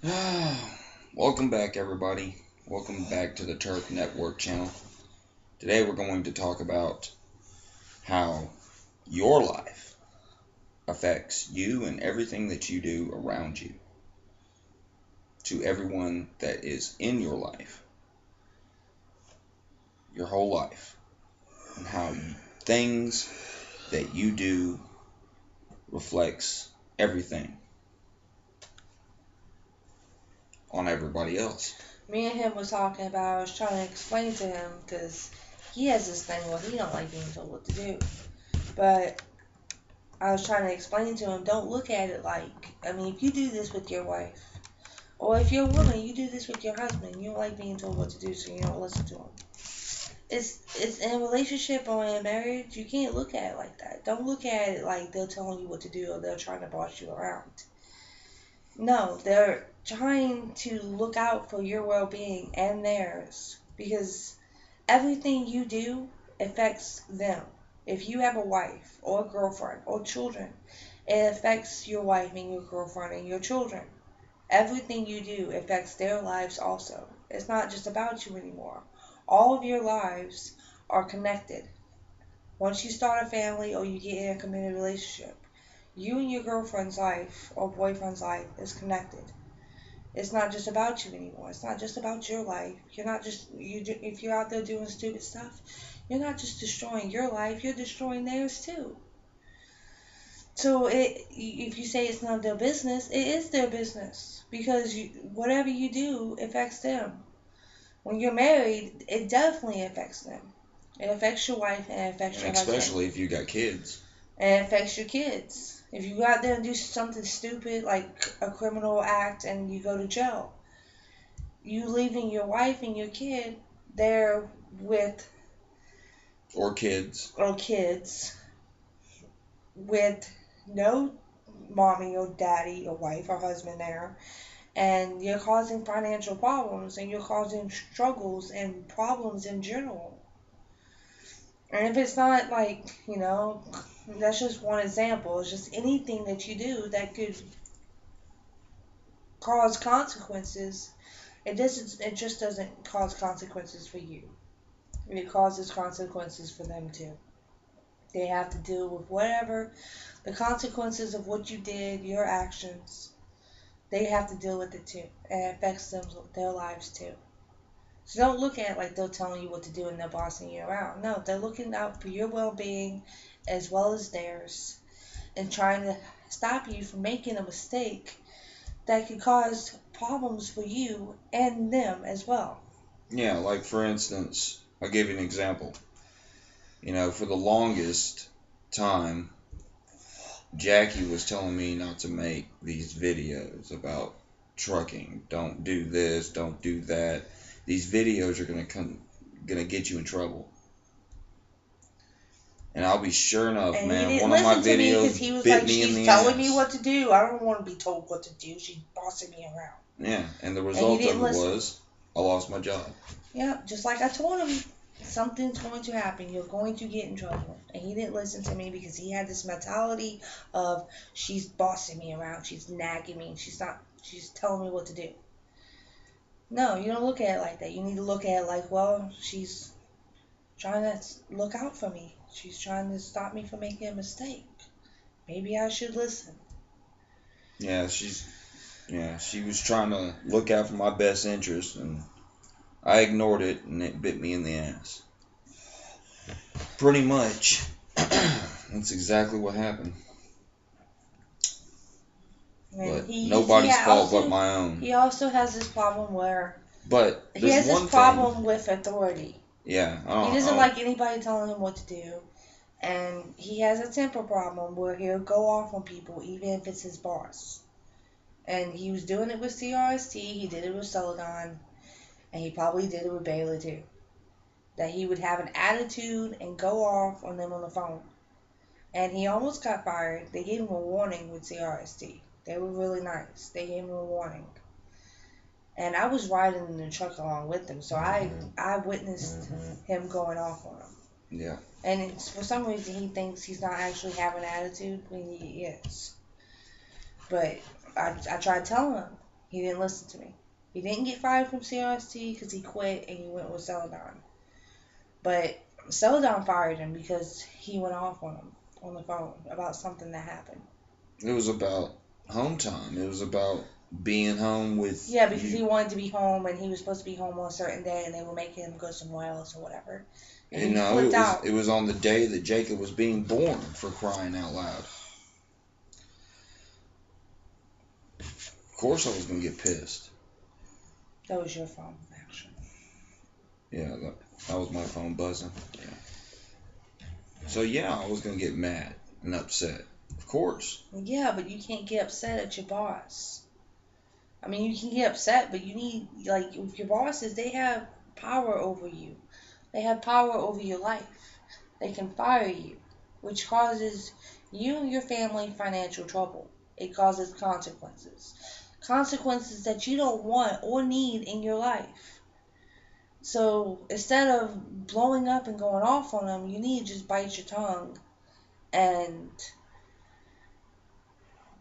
Welcome back, everybody. Welcome back to the Turk Network channel. Today we're going to talk about how your life affects you and everything that you do around you, to everyone that is in your life, your whole life, and how things that you do reflects everything on everybody else. Me and him was talking about, I was trying to explain to him, because he has this thing where he don't like being told what to do. But I was trying to explain to him, don't look at it like, if you do this with your wife, or if you're a woman, you do this with your husband, you don't like being told what to do, so you don't listen to him. It's in a relationship or in a marriage, you can't look at it like that. Don't look at it like they're telling you what to do or they're trying to boss you around. No, they're trying to look out for your well being and theirs because everything you do affects them. If you have a wife or a girlfriend or children, it affects your wife and your girlfriend and your children. Everything you do affects their lives also. It's not just about you anymore. All of your lives are connected. Once you start a family or you get in a committed relationship, you and your girlfriend's life or boyfriend's life is connected. It's not just about you anymore. It's not just about your life. You're not just if you're out there doing stupid stuff, you're not just destroying your life. You're destroying theirs too. So if you say it's none of their business, it is their business because whatever you do affects them. When you're married, it definitely affects them. It affects your wife and it affects And your husband. especially if you got kids. And it affects your kids. If you go out there and do something stupid like a criminal act and you go to jail, you leaving your wife and your kid there with Or kids. with no mommy or daddy or wife or husband there, and you're causing financial problems and you're causing struggles and problems in general. And if it's not like, that's just one example. It's just anything that you do that could cause consequences. It just doesn't cause consequences for you. It causes consequences for them too. They have to deal with whatever the consequences of what you did, your actions. They have to deal with it too. And it affects their lives too. So don't look at it like they're telling you what to do and they're bossing you around. No, they're looking out for your well being as well as theirs and trying to stop you from making a mistake that could cause problems for you and them as well. Yeah, like for instance, I'll give you an example. For the longest time, Jackie was telling me not to make these videos about trucking. Don't do this, don't do that. These videos are gonna get you in trouble. And I'll be sure enough, And he man. didn't One of my listen to me because videos he was bit like, me in she's the telling me ass. what to do. I don't want to be told what to do. She's bossing me around. Yeah, and the And result he of didn't it listen. was I lost my job. Yeah, just like I told him, something's going to happen. You're going to get in trouble. And he didn't listen to me because he had this mentality of she's bossing me around. She's nagging me. She's telling me what to do. No, you don't look at it like that. You need to look at it like, well, she's trying to look out for me. She's trying to stop me from making a mistake. Maybe I should listen. Yeah, she was trying to look out for my best interest, and I ignored it, and it bit me in the ass. Pretty much, that's exactly what happened. But nobody's fault but my own. He also has this problem where But he there's has this one problem thing. with authority. Yeah, He doesn't like anybody telling him what to do. And he has a temper problem where he'll go off on people even if it's his boss. And he was doing it with CRST, he did it with Celadon, and he probably did it with Baylor too. That he would have an attitude and go off on them on the phone. And he almost got fired. They gave him a warning with CRST. They were really nice. They gave him a warning. And I was riding in the truck along with him, so I witnessed him going off on him. Yeah. And for some reason, he thinks he's not actually having an attitude when he is. But I tried telling him, He didn't listen to me. He didn't get fired from CRST because he quit and he went with Celadon. But Celadon fired him because he went off on him on the phone about something that happened. It was about home time. It was about being home with. Yeah, because he wanted to be home and he was supposed to be home on a certain day and they were making him go somewhere else or whatever. And he flipped out. It was on the day that Jacob was being born, for crying out loud. Of course I was going to get pissed. That was your phone, actually. Yeah, that was my phone buzzing. Yeah. So yeah, I was going to get mad and upset. Of course. Yeah, but you can't get upset at your boss. I mean, you can get upset, but you need, like, with your bosses, they have power over you. They have power over your life. They can fire you, which causes you and your family financial trouble. It causes consequences. Consequences that you don't want or need in your life. So instead of blowing up and going off on them, you need to just bite your tongue and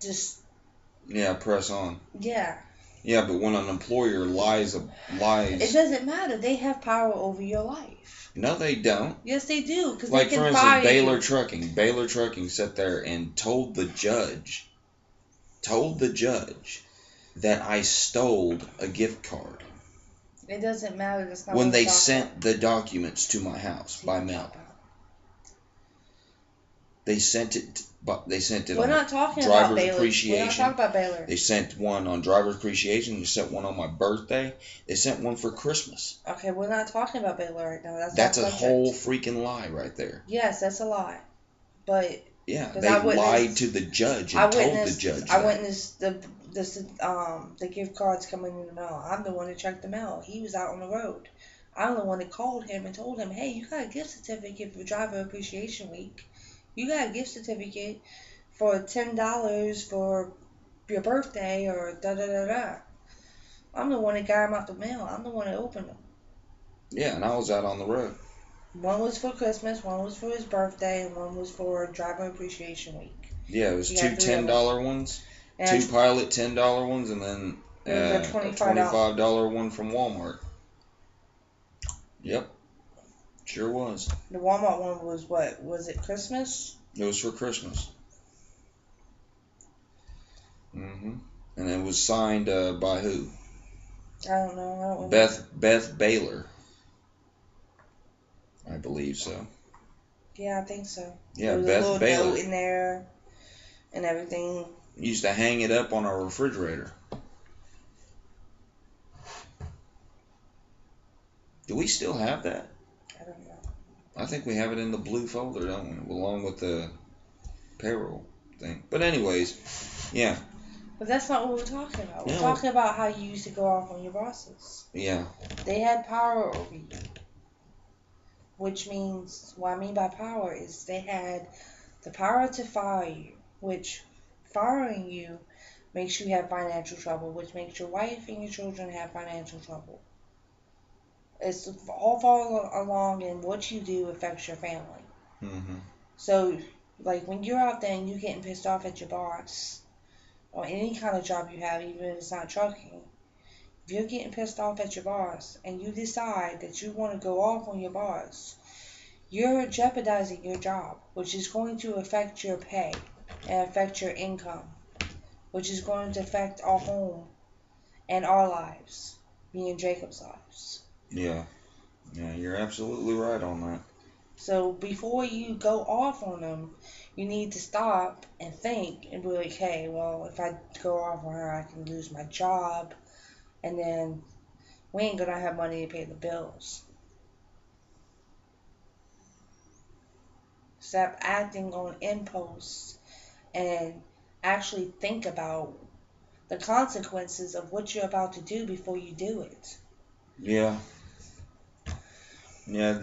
just... Yeah, press on. Yeah. Yeah, but when an employer lies... It doesn't matter. They have power over your life. No, they don't. Yes, they do. Because Like, they for can instance, fire Baylor you. Trucking. Baylor Trucking sat there and told the judge that I stole a gift card. It doesn't matter. That's not when what they we're sent the documents to my house by mail. They sent it. They sent it. We're on not talking driver's about Baylor. appreciation. We're not talking about Baylor. They sent one on driver's appreciation. They sent one on my birthday. They sent one for Christmas. Okay, we're not talking about Baylor right now. That's a whole freaking lie right there. Yes, that's a lie. But yeah, they lied to the judge and told the judge. I witnessed the gift cards coming in the mail. I'm the one that checked the mail. He was out on the road. I'm the one that called him and told him, hey, you got a gift certificate for Driver Appreciation Week. You got a gift certificate for $10 for your birthday or da-da-da-da. I'm the one that got him out the mail. I'm the one that opened them. Yeah, and I was out on the road. One was for Christmas, one was for his birthday, and one was for Driver Appreciation Week. Yeah, it was two $10 ones, and two Pilot $10 ones, and then a $25 one from Walmart. Yep, sure was. The Walmart one was what? Was it Christmas? It was for Christmas. And it was signed by who? I don't know. I don't remember. Beth Baylor. I believe so. Yeah, I think so. Yeah, there was Beth a little Baylor. note in there and everything. Used to hang it up on our refrigerator. Do we still have that? I don't know. I think we have it in the blue folder, don't we? Along with the payroll thing. But anyways, yeah. But that's not what we're talking about. We're No. talking about how you used to go off on your bosses. Yeah. They had power over you. Which means, what I mean by power is they had the power to fire you, which firing you makes you have financial trouble, which makes your wife and your children have financial trouble. It's all fall along, and what you do affects your family. So, like, when you're out there and you're getting pissed off at your boss, or any kind of job you have, even if it's not trucking, if you're getting pissed off at your boss and you decide that you want to go off on your boss, you're jeopardizing your job, which is going to affect your pay and affect your income, which is going to affect our home and our lives, me and Jacob's lives. Yeah. Yeah, you're absolutely right on that. So before you go off on them, you need to stop and think and be like, hey, well, if I go off on her, I can lose my job, and then we ain't gonna have money to pay the bills. Stop acting on impulse and actually think about the consequences of what you're about to do before you do it. Yeah. Yeah,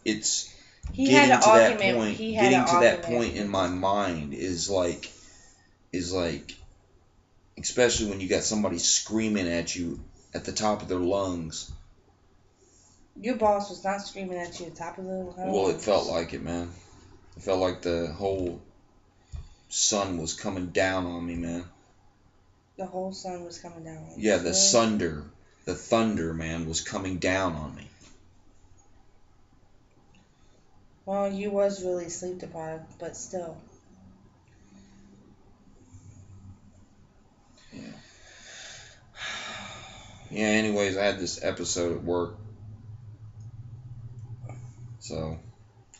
it's He had an argument. Getting to that point in my mind is like, especially when you got somebody screaming at you at the top of their lungs. Your boss was not screaming at you at the top of their lungs. Well, it felt like it, man. It felt like the whole sun was coming down on me, man. The whole sun was coming down. Yeah, the thunder, man, was coming down on me. Well, you was really sleep deprived, but still. Yeah. Yeah, anyways, I had this episode at work. So,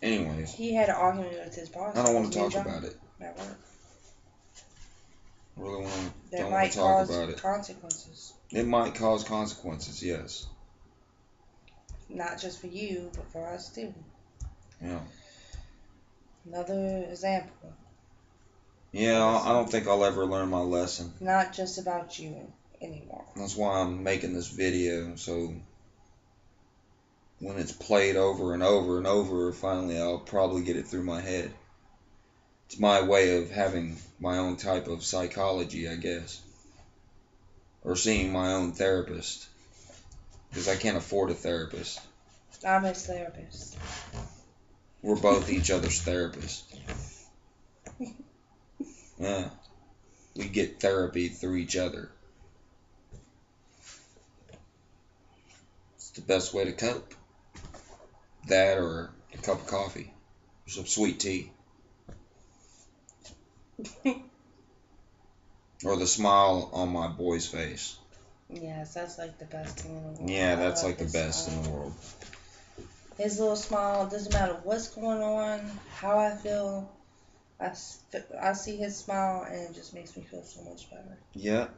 anyways. He had an argument with his boss. I don't want to talk about it. At work. I really That don't want to talk about it. Consequences. It might cause consequences, yes. Not just for you, but for us too. Yeah. Another example. Yeah, I don't think I'll ever learn my lesson. Not just about you anymore. That's why I'm making this video, so when it's played over and over and over, finally I'll probably get it through my head. It's my way of having my own type of psychology, I guess. Or seeing my own therapist. Because I can't afford a therapist. I'm his therapist. We're both each other's therapists. Yeah. We get therapy through each other. It's the best way to cope. That or a cup of coffee. Or some sweet tea. Or the smile on my boy's face. Yes, that's like the best thing in the world. Yeah, that's like the best in the world. His little smile, doesn't matter what's going on, how I feel. I see his smile and it just makes me feel so much better. Yeah.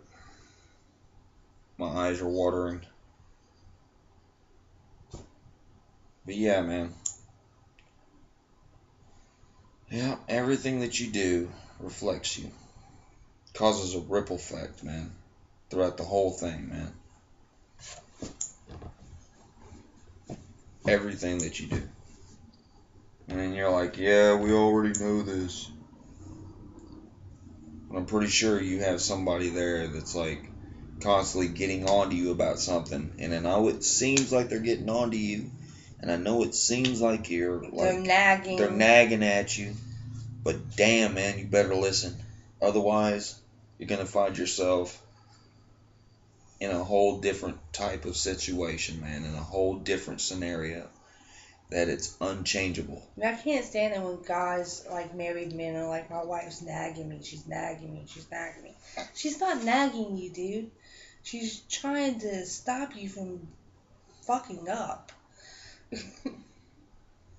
My eyes are watering. But yeah, man. Yeah, everything that you do reflects you. Causes a ripple effect, man. Throughout the whole thing, man. Everything that you do. And you're like, yeah, we already know this. But I'm pretty sure you have somebody there that's like constantly getting on to you about something. And I know it seems like they're getting on to you. And I know it seems like you're like they're nagging at you. But damn, man, you better listen. Otherwise, you're going to find yourself in a whole different type of situation, man. In a whole different scenario. That it's unchangeable. I can't stand it when guys, like married men, are like, my wife's nagging me, she's nagging me, she's nagging me. She's not nagging you, dude. She's trying to stop you from fucking up.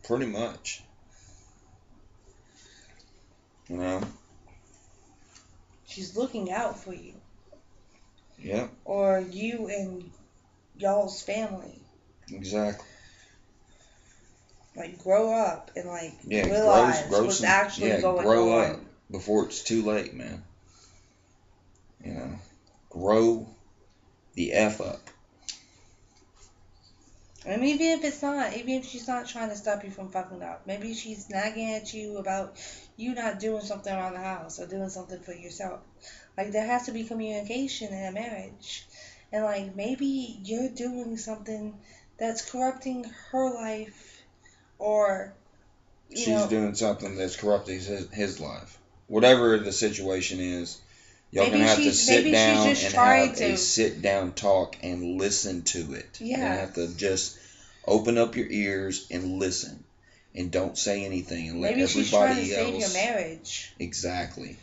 Pretty much. You know? She's looking out for you. Yeah. Or you and y'all's family. Exactly. Like, grow up and, like, realize what's actually going on. Grow up before it's too late, man. You know, grow the F up. And even if she's not trying to stop you from fucking up, maybe she's nagging at you about you not doing something around the house or doing something for yourself. Like, there has to be communication in a marriage. And, like, maybe you're doing something that's corrupting her life. Or she's doing something that's corrupting his life. Whatever the situation is, y'all gonna have to sit down and have a sit down talk and listen to it. Yeah. You're gonna have to just open up your ears and listen, and don't say anything and let everybody else. Maybe she's trying to save your marriage. Exactly.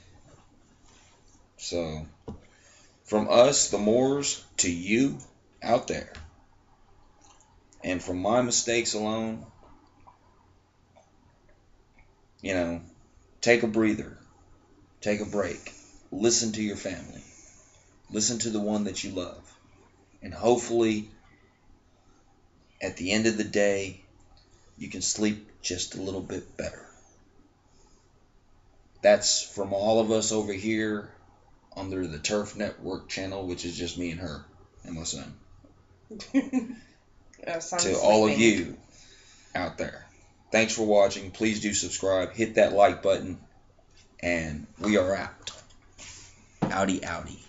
So, from us, the Moors, to you out there, and from my mistakes alone. You know, take a breather, take a break, listen to your family, listen to the one that you love, and hopefully at the end of the day you can sleep just a little bit better. That's from all of us over here under the Turf Network channel, which is just me and her and my son. To all of you out there. Thanks for watching. Please do subscribe. Hit that like button. And we are out. Outie, outie.